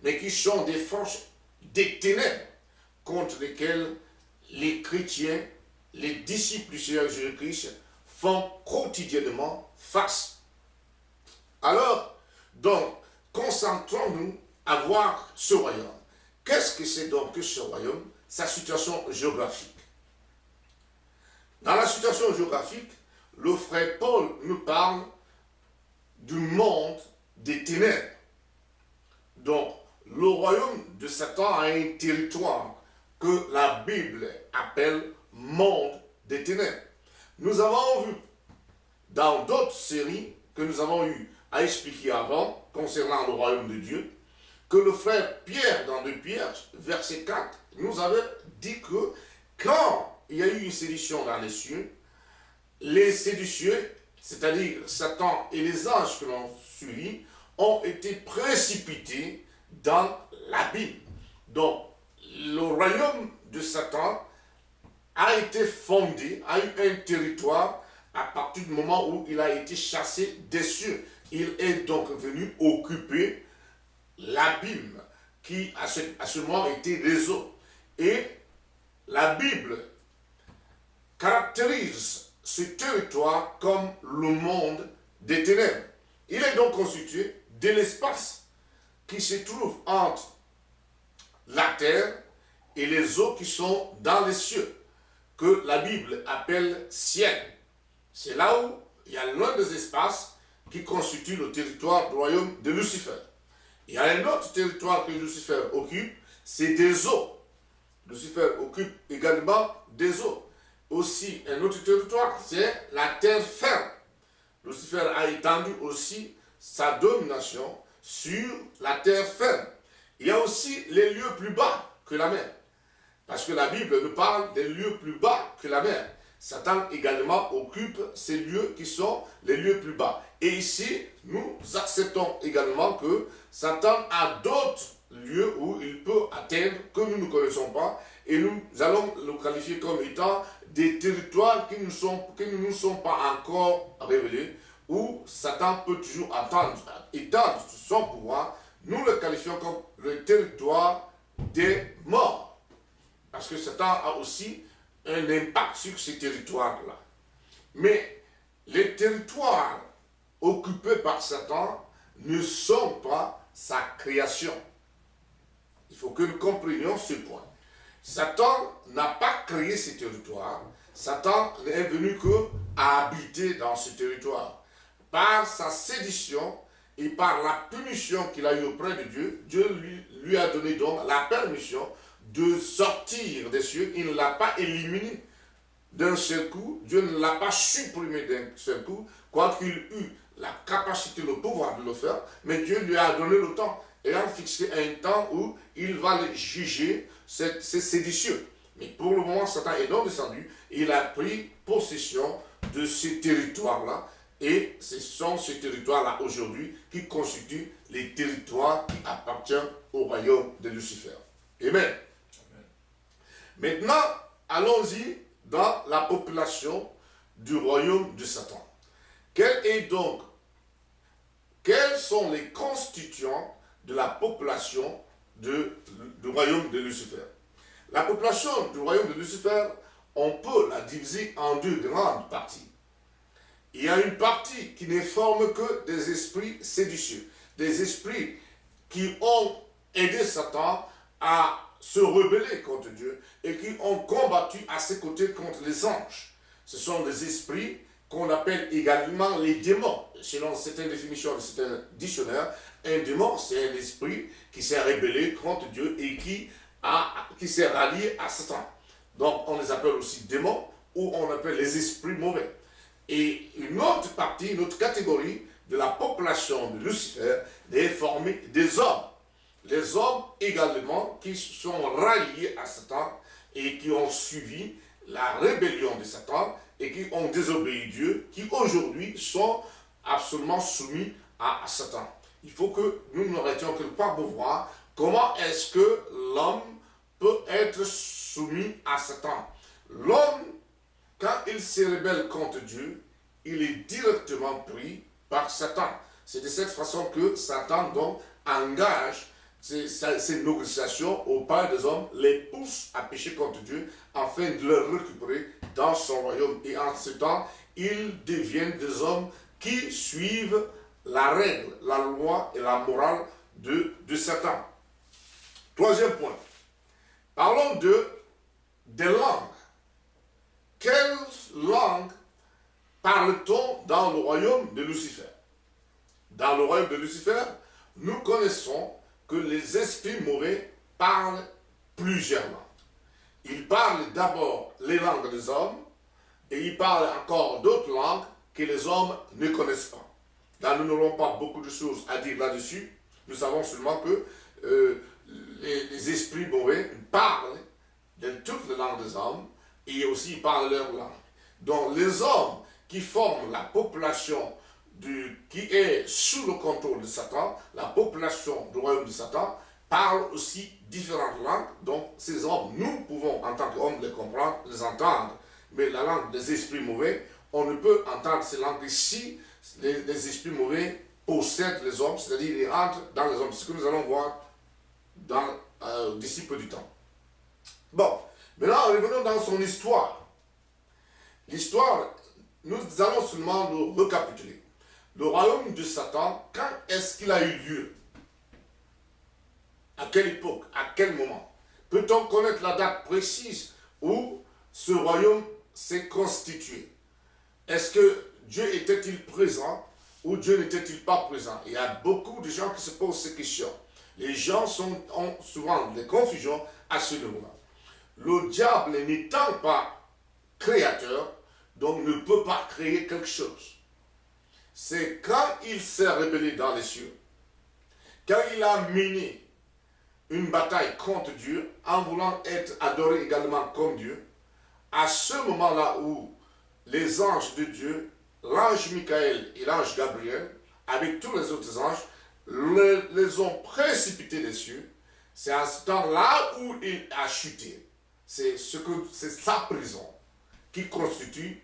mais qui sont des forces des ténèbres contre lesquelles les chrétiens, les disciples du Seigneur Jésus-Christ font quotidiennement face. Alors, donc, concentrons-nous à voir ce royaume. Qu'est-ce que c'est donc que ce royaume? Sa situation géographique. Dans la situation géographique, le frère Paul nous parle du monde des ténèbres. Donc, le royaume de Satan a un territoire que la Bible appelle monde des ténèbres. Nous avons vu dans d'autres séries que nous avons eu à expliquer avant concernant le royaume de Dieu, que le frère Pierre, dans 2 Pierre, verset 4, nous avait dit que quand il y a eu une sédition dans les cieux, les séditieux, c'est-à-dire Satan et les anges que l'on suivi, ont été précipités dans l'abîme. Donc, le royaume de Satan a été fondé, a eu un territoire à partir du moment où il a été chassé des cieux. Il est donc venu occuper l'abîme qui à ce moment était les eaux. Et la Bible caractérise ce territoire comme le monde des ténèbres. Il est donc constitué de l'espace qui se trouve entre la terre et les eaux qui sont dans les cieux, que la Bible appelle ciel. C'est là où il y a l'un des espaces qui constitue le territoire du royaume de Lucifer. Il y a un autre territoire que Lucifer occupe, c'est des eaux. Lucifer occupe également des eaux. Aussi, un autre territoire, c'est la terre ferme. Lucifer a étendu aussi sa domination sur la terre ferme. Il y a aussi les lieux plus bas que la mer. Parce que la Bible nous parle des lieux plus bas que la mer. Satan également occupe ces lieux qui sont les lieux plus bas. Et ici, nous acceptons également que Satan a d'autres lieux où il peut atteindre que nous ne connaissons pas. Et nous allons le qualifier comme étant des territoires qui ne nous sont pas encore révélés, où Satan peut toujours étendre son pouvoir. Nous le qualifions comme le territoire des morts. Parce que Satan a aussi un impact sur ces territoires-là. Mais les territoires occupés par Satan ne sont pas sa création. Il faut que nous comprenions ce point. Satan n'a pas créé ces territoires. Satan n'est venu qu'à habiter dans ce territoire. Par sa sédition et par la punition qu'il a eue auprès de Dieu, Dieu lui a donné donc la permission de sortir des cieux. Il ne l'a pas éliminé d'un seul coup. Dieu ne l'a pas supprimé d'un seul coup, quoiqu'il eut la capacité, le pouvoir de le faire, mais Dieu lui a donné le temps, ayant fixé un temps où il va les juger, ces séditieux. Mais pour le moment, Satan est donc descendu, et il a pris possession de ces territoires-là, et ce sont ces territoires-là aujourd'hui qui constituent les territoires qui appartiennent au royaume de Lucifer. Amen. Maintenant, allons-y dans la population du royaume de Satan. Quels sont les constituants de la population du royaume de Lucifer? La population du royaume de Lucifer, on peut la diviser en 2 grandes parties. Il y a une partie qui ne forme que des esprits séditieux, des esprits qui ont aidé Satan à se rebeller contre Dieu et qui ont combattu à ses côtés contre les anges. Ce sont des esprits qu'on appelle également les démons. Selon certaines définitions de certains dictionnaires, un démon, c'est un esprit qui s'est rébellé contre Dieu et qui s'est rallié à Satan. Donc, on les appelle aussi démons ou on appelle les esprits mauvais. Et une autre partie, une autre catégorie de la population de Lucifer est formée des hommes. Les hommes également qui sont ralliés à Satan et qui ont suivi la rébellion de Satan et qui ont désobéi Dieu, qui aujourd'hui sont absolument soumis à Satan. Il faut que nous n'arrêtions que pas pour voir comment est-ce que l'homme peut être soumis à Satan. L'homme, quand il se rebelle contre Dieu, il est directement pris par Satan. C'est de cette façon que Satan donc engage ces négociations au Père des hommes les poussent à pécher contre Dieu afin de le récupérer dans son royaume. Et en ce temps, ils deviennent des hommes qui suivent la règle, la loi et la morale de Satan. Troisième point. Parlons des langues. Quelle langue parle-t-on dans le royaume de Lucifer? Dans le royaume de Lucifer, nous connaissons que les esprits mauvais parlent plusieurs langues. Ils parlent d'abord les langues des hommes et ils parlent encore d'autres langues que les hommes ne connaissent pas. Là, nous n'aurons pas beaucoup de choses à dire là-dessus. Nous savons seulement que les esprits mauvais parlent de toutes les langues des hommes et aussi ils parlent leur langue. Donc les hommes qui forment la population qui est sous le contrôle de Satan, la population du royaume de Satan, parlent aussi différentes langues. Donc ces hommes, nous pouvons en tant qu'hommes les comprendre, les entendre. Mais la langue des esprits mauvais, on ne peut entendre ces langues si les esprits mauvais possèdent les hommes, c'est-à-dire ils entrent dans les hommes. C'est ce que nous allons voir d'ici peu du temps. Bon, maintenant revenons dans son histoire. L'histoire, nous allons seulement nous récapituler. Le royaume de Satan, quand est-ce qu'il a eu lieu? À quelle époque? À quel moment? Peut-on connaître la date précise où ce royaume s'est constitué? Est-ce que Dieu était-il présent ou Dieu n'était-il pas présent? Il y a beaucoup de gens qui se posent ces questions. Les gens ont souvent des confusions à ce niveau-là. Le diable n'étant pas créateur, donc ne peut pas créer quelque chose. C'est quand il s'est rebellé dans les cieux, quand il a mené une bataille contre Dieu, en voulant être adoré également comme Dieu, à ce moment-là où les anges de Dieu, l'ange Michael et l'ange Gabriel, avec tous les autres anges, les ont précipités des cieux, c'est à ce temps-là où il a chuté. C'est sa prison qui constitue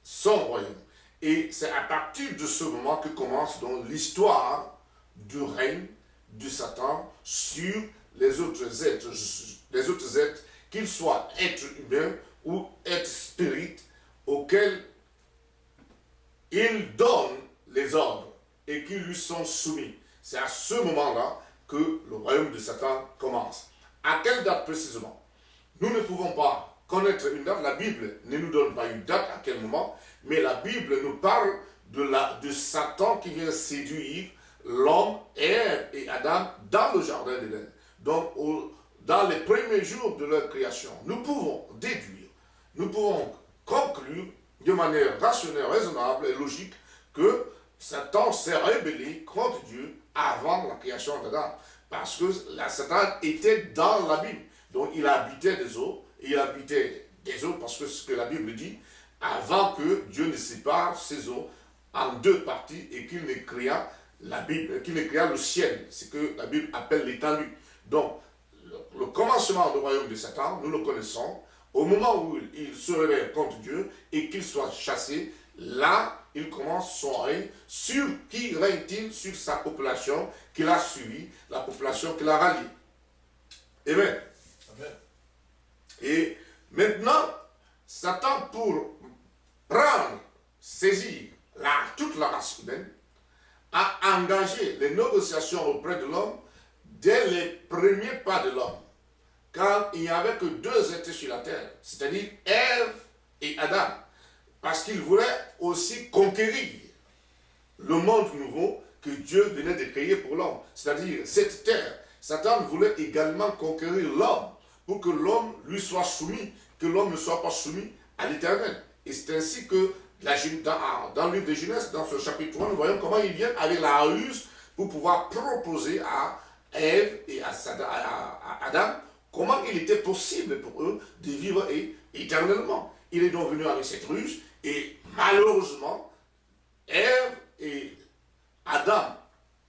son royaume. Et c'est à partir de ce moment que commence donc l'histoire du règne de Satan sur les autres êtres, qu'ils soient êtres humains ou êtres spirites, auxquels il donne les ordres et qui lui sont soumis. C'est à ce moment-là que le royaume de Satan commence. À quelle date précisément? Nous ne pouvons pas connaître une date. La Bible ne nous donne pas une date à quel moment, mais la Bible nous parle de Satan qui vient séduire l'homme, Ève et Adam dans le jardin d'Éden. Donc, dans les premiers jours de leur création, nous pouvons déduire, nous pouvons conclure de manière rationnelle, raisonnable et logique que Satan s'est rébellé contre Dieu avant la création d'Adam. Parce que Satan était dans l'abîme. Donc il habitait des eaux, et il habitait des eaux parce que ce que la Bible dit, avant que Dieu ne sépare ces eaux en deux parties et qu'il ne créa qu'il ne créa le ciel, ce que la Bible appelle l'étendue. Donc le commencement du royaume de Satan, nous le connaissons, au moment où il se révèle contre Dieu et qu'il soit chassé, là, il commence son règne. Sur qui règne-t-il? Sur sa population qu'il a suivie, la population qu'il a ralliée. Amen. Amen. Et maintenant, Satan, pour saisir toute la race humaine, a engagé les négociations auprès de l'homme dès les premiers pas de l'homme. Quand il n'y avait que deux êtres sur la terre, c'est-à-dire Ève et Adam, parce qu'il voulait aussi conquérir le monde nouveau que Dieu venait de créer pour l'homme, c'est-à-dire cette terre. Satan voulait également conquérir l'homme pour que l'homme lui soit soumis, que l'homme ne soit pas soumis à l'Éternel. Et c'est ainsi que dans le livre de Genèse, dans ce chapitre 3, nous voyons comment il vient avec la ruse pour pouvoir proposer à Ève et à Adam comment il était possible pour eux de vivre éternellement. Il est donc venu avec cette ruse et malheureusement, Ève et Adam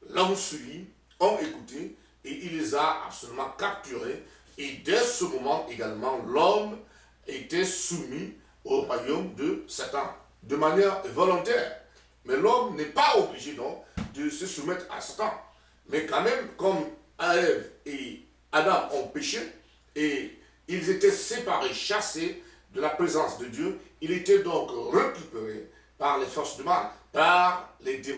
l'ont suivi, ont écouté et il les a absolument capturés. Et dès ce moment également, l'homme était soumis au royaume de Satan, de manière volontaire. Mais l'homme n'est pas obligé donc de se soumettre à Satan. Mais quand même, comme Ève et Adam ont péché et ils étaient séparés, chassés de la présence de Dieu. Ils étaient donc récupérés par les forces du mal, par les démons.